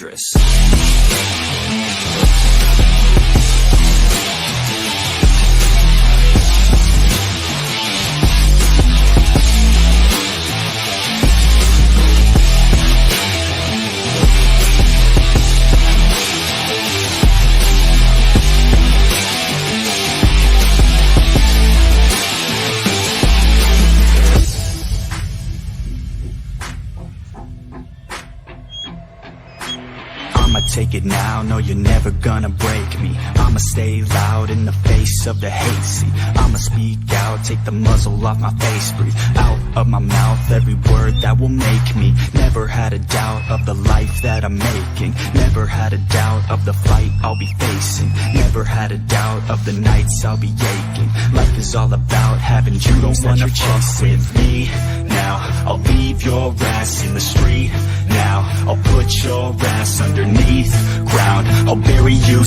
dangerous. I'ma take it now, no you're never gonna break me. I'ma stay loud in the face of the hate, see I'ma speak out, take the muzzle off my face, breathe out of my mouth every word that will make me. Never had a doubt of the life that I'm making, never had a doubt of the fight I'll be facing, never had a doubt of the nights I'll be aching. Life is all about having dreams that you're chasing. With me now, I'll leave your ass in the street now, I'll put your ass underneath ground, I'll bury you